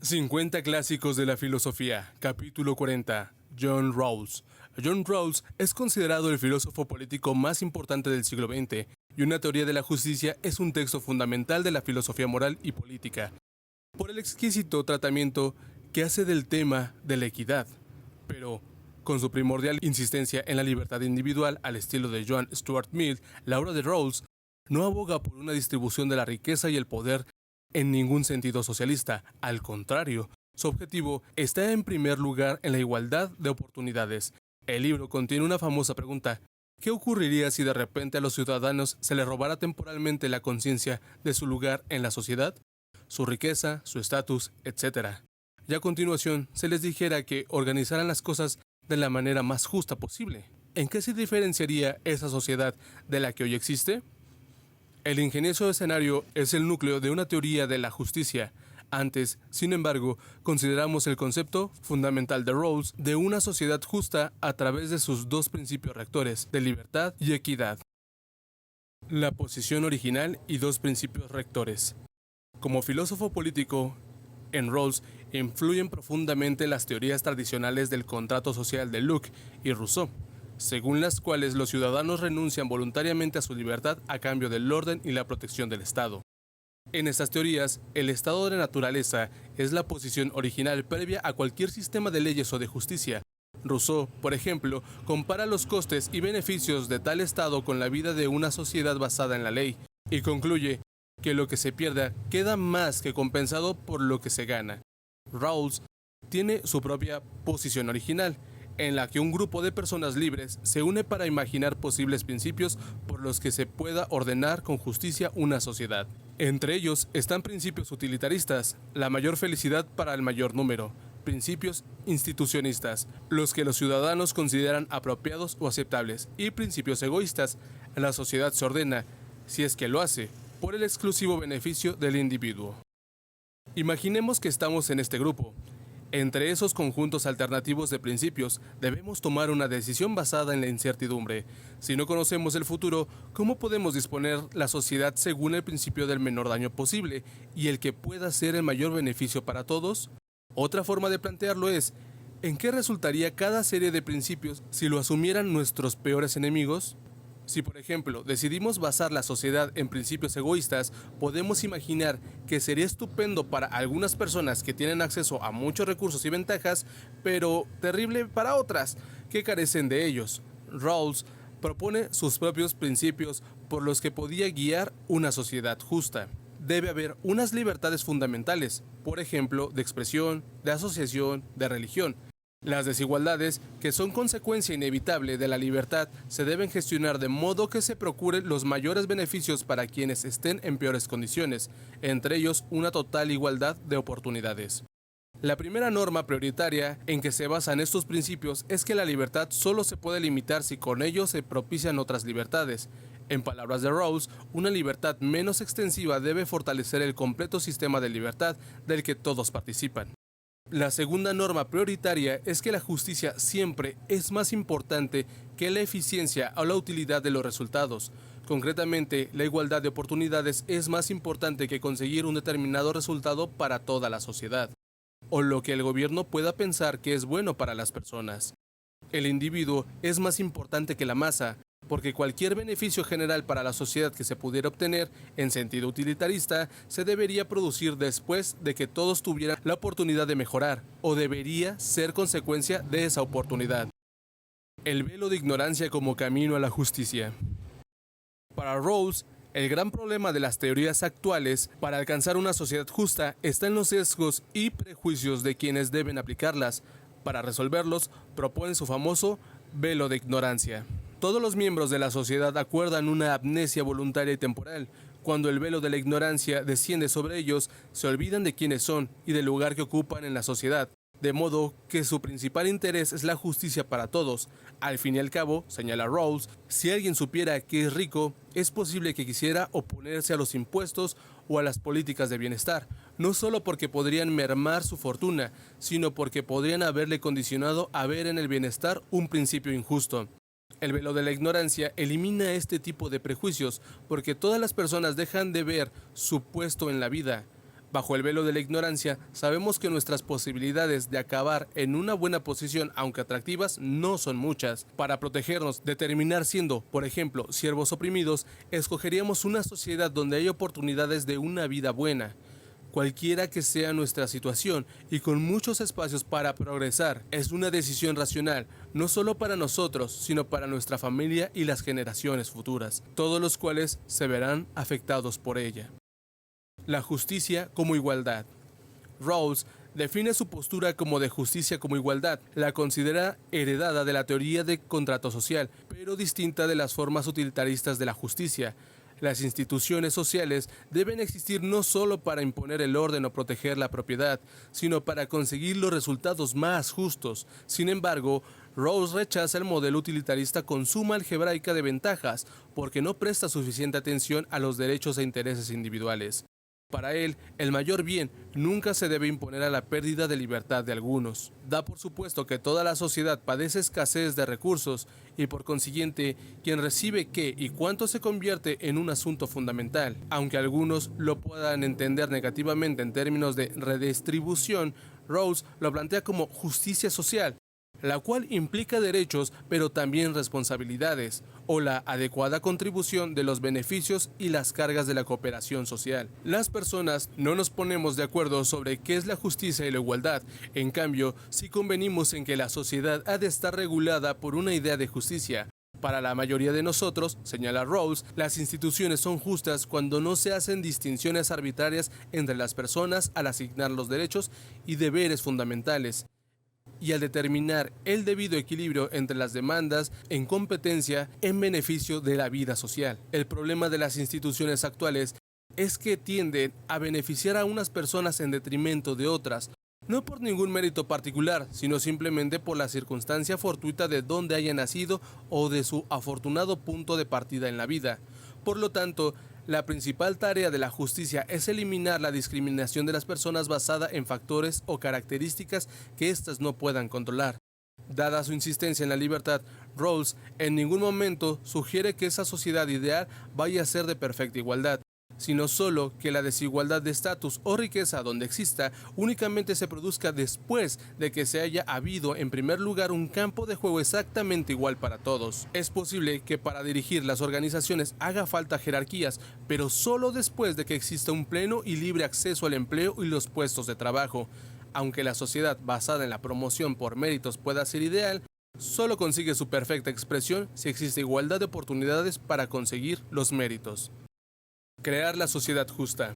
50 clásicos de la filosofía, capítulo 40, John Rawls. John Rawls es considerado el filósofo político más importante del siglo XX, y Una teoría de la justicia es un texto fundamental de la filosofía moral y política, por el exquisito tratamiento que hace del tema de la equidad, pero con su primordial insistencia en la libertad individual al estilo de John Stuart Mill. La obra de Rawls no aboga por una distribución de la riqueza y el poder en ningún sentido socialista. Al contrario, su objetivo está en primer lugar en la igualdad de oportunidades. El libro contiene una famosa pregunta: ¿qué ocurriría si de repente a los ciudadanos se les robara temporalmente la conciencia de su lugar en la sociedad, su riqueza, su estatus, etc.? Y a continuación se les dijera que organizaran las cosas de la manera más justa posible. ¿En qué se diferenciaría esa sociedad de la que hoy existe? El ingenioso escenario es el núcleo de una teoría de la justicia. Antes, sin embargo, consideramos el concepto fundamental de Rawls de una sociedad justa a través de sus dos principios rectores, de libertad y equidad. La posición original y dos principios rectores. Como filósofo político, en Rawls influyen profundamente las teorías tradicionales del contrato social de Locke y Rousseau, según las cuales los ciudadanos renuncian voluntariamente a su libertad a cambio del orden y la protección del Estado. En estas teorías, el estado de naturaleza es la posición original previa a cualquier sistema de leyes o de justicia. Rousseau, por ejemplo, compara los costes y beneficios de tal estado con la vida de una sociedad basada en la ley, y concluye que lo que se pierda queda más que compensado por lo que se gana. Rawls tiene su propia posición original, en la que un grupo de personas libres se une para imaginar posibles principios por los que se pueda ordenar con justicia una sociedad. Entre ellos están principios utilitaristas, la mayor felicidad para el mayor número; principios institucionistas, los que los ciudadanos consideran apropiados o aceptables; y principios egoístas, la sociedad se ordena, si es que lo hace, por el exclusivo beneficio del individuo. Imaginemos que estamos en este grupo. Entre esos conjuntos alternativos de principios, debemos tomar una decisión basada en la incertidumbre. Si no conocemos el futuro, ¿cómo podemos disponer la sociedad según el principio del menor daño posible y el que pueda ser el mayor beneficio para todos? Otra forma de plantearlo es: ¿en qué resultaría cada serie de principios si lo asumieran nuestros peores enemigos? Si, por ejemplo, decidimos basar la sociedad en principios egoístas, podemos imaginar que sería estupendo para algunas personas que tienen acceso a muchos recursos y ventajas, pero terrible para otras que carecen de ellos. Rawls propone sus propios principios por los que podía guiar una sociedad justa. Debe haber unas libertades fundamentales, por ejemplo, de expresión, de asociación, de religión. Las desigualdades, que son consecuencia inevitable de la libertad, se deben gestionar de modo que se procuren los mayores beneficios para quienes estén en peores condiciones, entre ellos una total igualdad de oportunidades. La primera norma prioritaria en que se basan estos principios es que la libertad solo se puede limitar si con ello se propician otras libertades. En palabras de Rawls, una libertad menos extensiva debe fortalecer el completo sistema de libertad del que todos participan. La segunda norma prioritaria es que la justicia siempre es más importante que la eficiencia o la utilidad de los resultados. Concretamente, la igualdad de oportunidades es más importante que conseguir un determinado resultado para toda la sociedad, o lo que el gobierno pueda pensar que es bueno para las personas. El individuo es más importante que la masa, porque cualquier beneficio general para la sociedad que se pudiera obtener en sentido utilitarista se debería producir después de que todos tuvieran la oportunidad de mejorar, o debería ser consecuencia de esa oportunidad. El velo de ignorancia como camino a la justicia. Para Rawls, el gran problema de las teorías actuales para alcanzar una sociedad justa está en los sesgos y prejuicios de quienes deben aplicarlas. Para resolverlos, proponen su famoso velo de ignorancia. Todos los miembros de la sociedad acuerdan una amnesia voluntaria y temporal. Cuando el velo de la ignorancia desciende sobre ellos, se olvidan de quiénes son y del lugar que ocupan en la sociedad, de modo que su principal interés es la justicia para todos. Al fin y al cabo, señala Rawls, si alguien supiera que es rico, es posible que quisiera oponerse a los impuestos o a las políticas de bienestar, no solo porque podrían mermar su fortuna, sino porque podrían haberle condicionado a ver en el bienestar un principio injusto. El velo de la ignorancia elimina este tipo de prejuicios porque todas las personas dejan de ver su puesto en la vida. Bajo el velo de la ignorancia, sabemos que nuestras posibilidades de acabar en una buena posición, aunque atractivas, no son muchas. Para protegernos de terminar siendo, por ejemplo, siervos oprimidos, escogeríamos una sociedad donde hay oportunidades de una vida buena, cualquiera que sea nuestra situación, y con muchos espacios para progresar. Es una decisión racional, no solo para nosotros, sino para nuestra familia y las generaciones futuras, todos los cuales se verán afectados por ella. La justicia como igualdad. Rawls define su postura como de justicia como igualdad. La considera heredada de la teoría de contrato social, pero distinta de las formas utilitaristas de la justicia. Las instituciones sociales deben existir no solo para imponer el orden o proteger la propiedad, sino para conseguir los resultados más justos. Sin embargo, Rawls rechaza el modelo utilitarista con suma algebraica de ventajas, porque no presta suficiente atención a los derechos e intereses individuales. Para él, el mayor bien nunca se debe imponer a la pérdida de libertad de algunos. Da por supuesto que toda la sociedad padece escasez de recursos y por consiguiente, quien recibe qué y cuánto se convierte en un asunto fundamental. Aunque algunos lo puedan entender negativamente en términos de redistribución, Rawls lo plantea como justicia social, la cual implica derechos pero también responsabilidades, o la adecuada contribución de los beneficios y las cargas de la cooperación social. Las personas no nos ponemos de acuerdo sobre qué es la justicia y la igualdad, en cambio, sí convenimos en que la sociedad ha de estar regulada por una idea de justicia. Para la mayoría de nosotros, señala Rawls, las instituciones son justas cuando no se hacen distinciones arbitrarias entre las personas al asignar los derechos y deberes fundamentales, y al determinar el debido equilibrio entre las demandas en competencia en beneficio de la vida social. El problema de las instituciones actuales es que tienden a beneficiar a unas personas en detrimento de otras, no por ningún mérito particular, sino simplemente por la circunstancia fortuita de dónde haya nacido o de su afortunado punto de partida en la vida. Por lo tanto, la principal tarea de la justicia es eliminar la discriminación de las personas basada en factores o características que éstas no puedan controlar. Dada su insistencia en la libertad, Rawls en ningún momento sugiere que esa sociedad ideal vaya a ser de perfecta igualdad, sino solo que la desigualdad de estatus o riqueza donde exista únicamente se produzca después de que se haya habido en primer lugar un campo de juego exactamente igual para todos. Es posible que para dirigir las organizaciones haga falta jerarquías, pero solo después de que exista un pleno y libre acceso al empleo y los puestos de trabajo. Aunque la sociedad basada en la promoción por méritos pueda ser ideal, solo consigue su perfecta expresión si existe igualdad de oportunidades para conseguir los méritos. Crear la sociedad justa.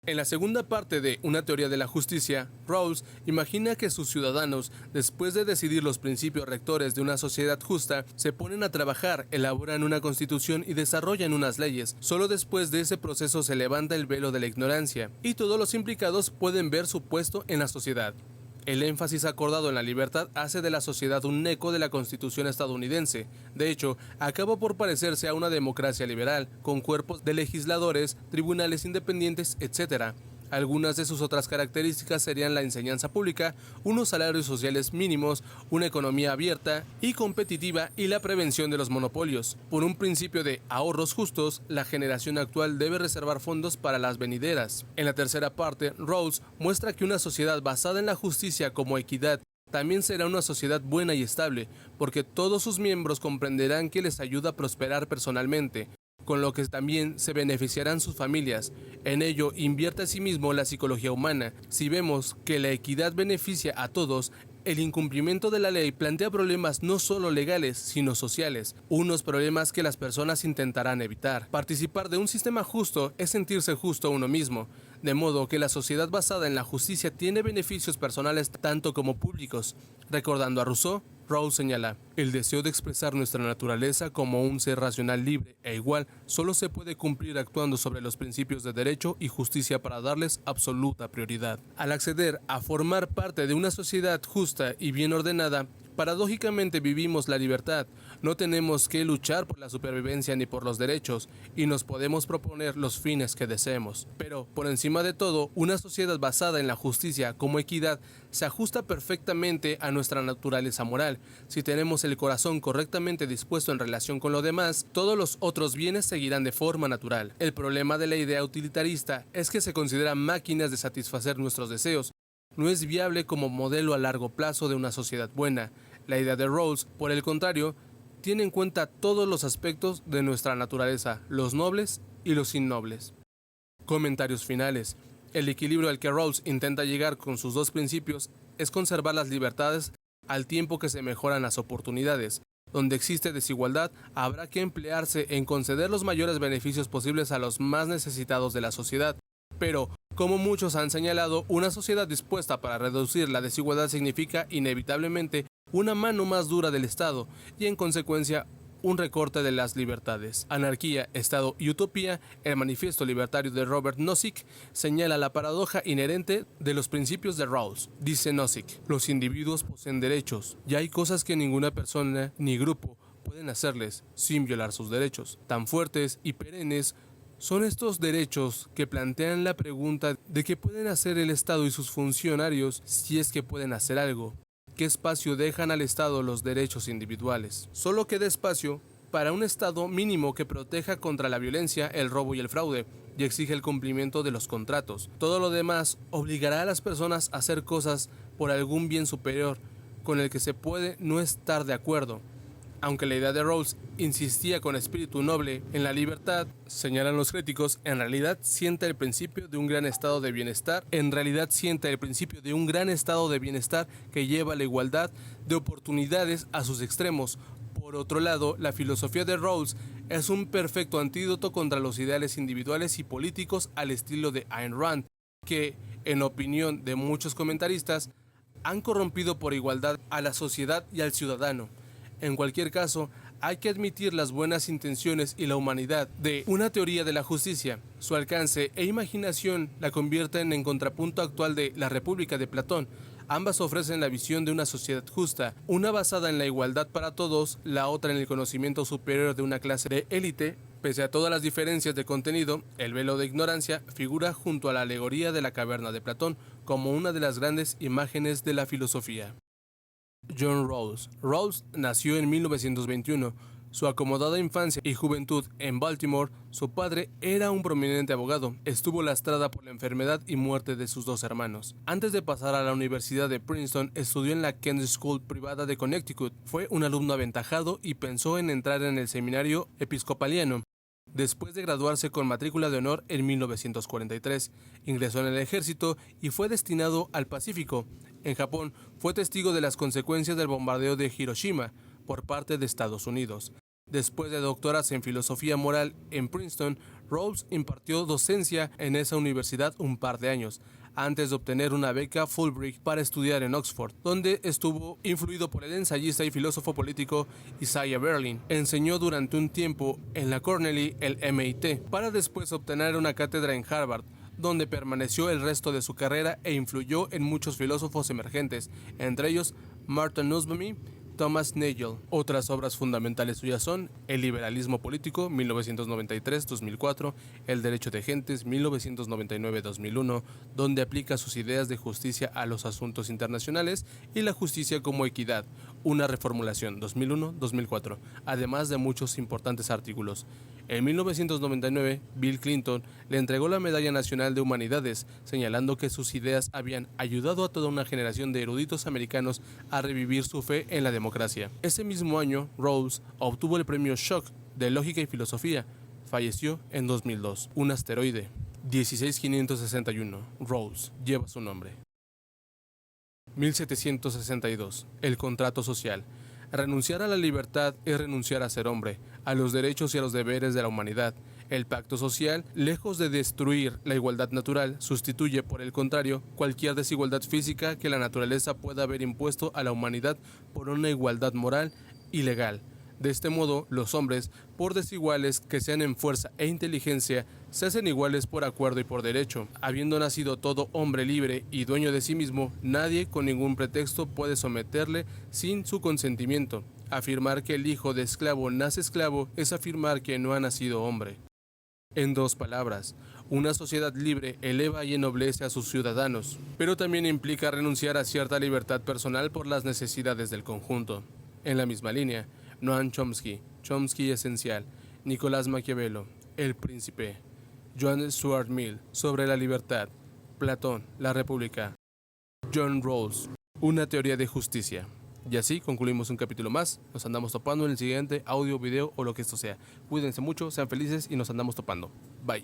En la segunda parte de Una teoría de la justicia, Rawls imagina que sus ciudadanos, después de decidir los principios rectores de una sociedad justa, se ponen a trabajar, elaboran una constitución y desarrollan unas leyes. Solo después de ese proceso se levanta el velo de la ignorancia, y todos los implicados pueden ver su puesto en la sociedad. El énfasis acordado en la libertad hace de la sociedad un eco de la Constitución estadounidense. De hecho, acaba por parecerse a una democracia liberal, con cuerpos de legisladores, tribunales independientes, etc. Algunas de sus otras características serían la enseñanza pública, unos salarios sociales mínimos, una economía abierta y competitiva y la prevención de los monopolios. Por un principio de ahorros justos, la generación actual debe reservar fondos para las venideras. En la tercera parte, Rawls muestra que una sociedad basada en la justicia como equidad también será una sociedad buena y estable, porque todos sus miembros comprenderán que les ayuda a prosperar personalmente, con lo que también se beneficiarán sus familias. En ello invierte asimismo la psicología humana. Si vemos que la equidad beneficia a todos, el incumplimiento de la ley plantea problemas no solo legales, sino sociales, unos problemas que las personas intentarán evitar. Participar de un sistema justo es sentirse justo a uno mismo, de modo que la sociedad basada en la justicia tiene beneficios personales tanto como públicos. Recordando a Rousseau, Rawls señala: el deseo de expresar nuestra naturaleza como un ser racional libre e igual solo se puede cumplir actuando sobre los principios de derecho y justicia para darles absoluta prioridad. Al acceder a formar parte de una sociedad justa y bien ordenada, Paradójicamente vivimos la libertad, no tenemos que luchar por la supervivencia ni por los derechos, y nos podemos proponer los fines que deseemos. Pero, por encima de todo, una sociedad basada en la justicia como equidad se ajusta perfectamente a nuestra naturaleza moral. Si tenemos el corazón correctamente dispuesto en relación con lo demás, todos los otros bienes seguirán de forma natural. El problema de la idea utilitarista es que se consideran máquinas de satisfacer nuestros deseos. No es viable como modelo a largo plazo de una sociedad buena. La idea de Rawls, por el contrario, tiene en cuenta todos los aspectos de nuestra naturaleza, los nobles y los innobles. Comentarios finales. El equilibrio al que Rawls intenta llegar con sus dos principios es conservar las libertades al tiempo que se mejoran las oportunidades. Donde existe desigualdad, habrá que emplearse en conceder los mayores beneficios posibles a los más necesitados de la sociedad. Pero, como muchos han señalado, una sociedad dispuesta para reducir la desigualdad significa inevitablemente una mano más dura del Estado y, en consecuencia, un recorte de las libertades. Anarquía, Estado y Utopía, el manifiesto libertario de Robert Nozick, señala la paradoja inherente de los principios de Rawls. Dice Nozick: los individuos poseen derechos, y hay cosas que ninguna persona ni grupo pueden hacerles sin violar sus derechos. Tan fuertes y perennes son estos derechos que plantean la pregunta de qué pueden hacer el Estado y sus funcionarios si es que pueden hacer algo. ¿Qué espacio dejan al Estado los derechos individuales? Solo queda espacio para un Estado mínimo que proteja contra la violencia, el robo y el fraude, y exige el cumplimiento de los contratos. Todo lo demás obligará a las personas a hacer cosas por algún bien superior, con el que se puede no estar de acuerdo. Aunque la idea de Rawls insistía con espíritu noble en la libertad, señalan los críticos, en realidad sienta el principio de un gran estado de bienestar, que lleva la igualdad de oportunidades a sus extremos. Por otro lado, la filosofía de Rawls es un perfecto antídoto contra los ideales individuales y políticos al estilo de Ayn Rand, que, en opinión de muchos comentaristas, han corrompido por igualdad a la sociedad y al ciudadano. En cualquier caso, hay que admitir las buenas intenciones y la humanidad de una teoría de la justicia. Su alcance e imaginación la convierten en contrapunto actual de La República de Platón. Ambas ofrecen la visión de una sociedad justa, una basada en la igualdad para todos, la otra en el conocimiento superior de una clase de élite. Pese a todas las diferencias de contenido, el velo de ignorancia figura junto a la alegoría de la caverna de Platón como una de las grandes imágenes de la filosofía. John Rawls. Rawls nació en 1921. Su acomodada infancia y juventud en Baltimore, su padre era un prominente abogado. Estuvo lastrada por la enfermedad y muerte de sus dos hermanos. Antes de pasar a la Universidad de Princeton, estudió en la Kent School privada de Connecticut. Fue un alumno aventajado y pensó en entrar en el seminario episcopaliano. Después de graduarse con matrícula de honor en 1943, ingresó en el ejército y fue destinado al Pacífico. En Japón, fue testigo de las consecuencias del bombardeo de Hiroshima por parte de Estados Unidos. Después de doctorarse en filosofía moral en Princeton, Rawls impartió docencia en esa universidad un par de años, antes de obtener una beca Fulbright para estudiar en Oxford, donde estuvo influido por el ensayista y filósofo político Isaiah Berlin. Enseñó durante un tiempo en la Cornell y el MIT, para después obtener una cátedra en Harvard, donde permaneció el resto de su carrera e influyó en muchos filósofos emergentes, entre ellos Martin Nussbaum, Thomas Nagel. Otras obras fundamentales suyas son El liberalismo político, 1993-2004, El derecho de gentes, 1999-2001, donde aplica sus ideas de justicia a los asuntos internacionales, y La justicia como equidad, una reformulación, 2001-2004, además de muchos importantes artículos. En 1999, Bill Clinton le entregó la Medalla Nacional de Humanidades, señalando que sus ideas habían ayudado a toda una generación de eruditos americanos a revivir su fe en la democracia. Ese mismo año, Rawls obtuvo el premio Schock de Lógica y Filosofía. Falleció en 2002. Un asteroide, 16561, Rawls, lleva su nombre. 1762. El contrato social. Renunciar a la libertad es renunciar a ser hombre, a los derechos y a los deberes de la humanidad. El pacto social, lejos de destruir la igualdad natural, sustituye, por el contrario, cualquier desigualdad física que la naturaleza pueda haber impuesto a la humanidad por una igualdad moral y legal. De este modo, los hombres, por desiguales que sean en fuerza e inteligencia, se hacen iguales por acuerdo y por derecho. Habiendo nacido todo hombre libre y dueño de sí mismo, nadie con ningún pretexto puede someterle sin su consentimiento. Afirmar que el hijo de esclavo nace esclavo es afirmar que no ha nacido hombre. En dos palabras, una sociedad libre eleva y ennoblece a sus ciudadanos, pero también implica renunciar a cierta libertad personal por las necesidades del conjunto. En la misma línea, Noam Chomsky, Chomsky esencial, Nicolás Maquiavelo, El Príncipe, John Stuart Mill, Sobre la libertad, Platón, La República, John Rawls, Una teoría de justicia. Y así concluimos un capítulo más. Nos andamos topando en el siguiente audio, video o lo que esto sea. Cuídense mucho, sean felices y nos andamos topando. Bye.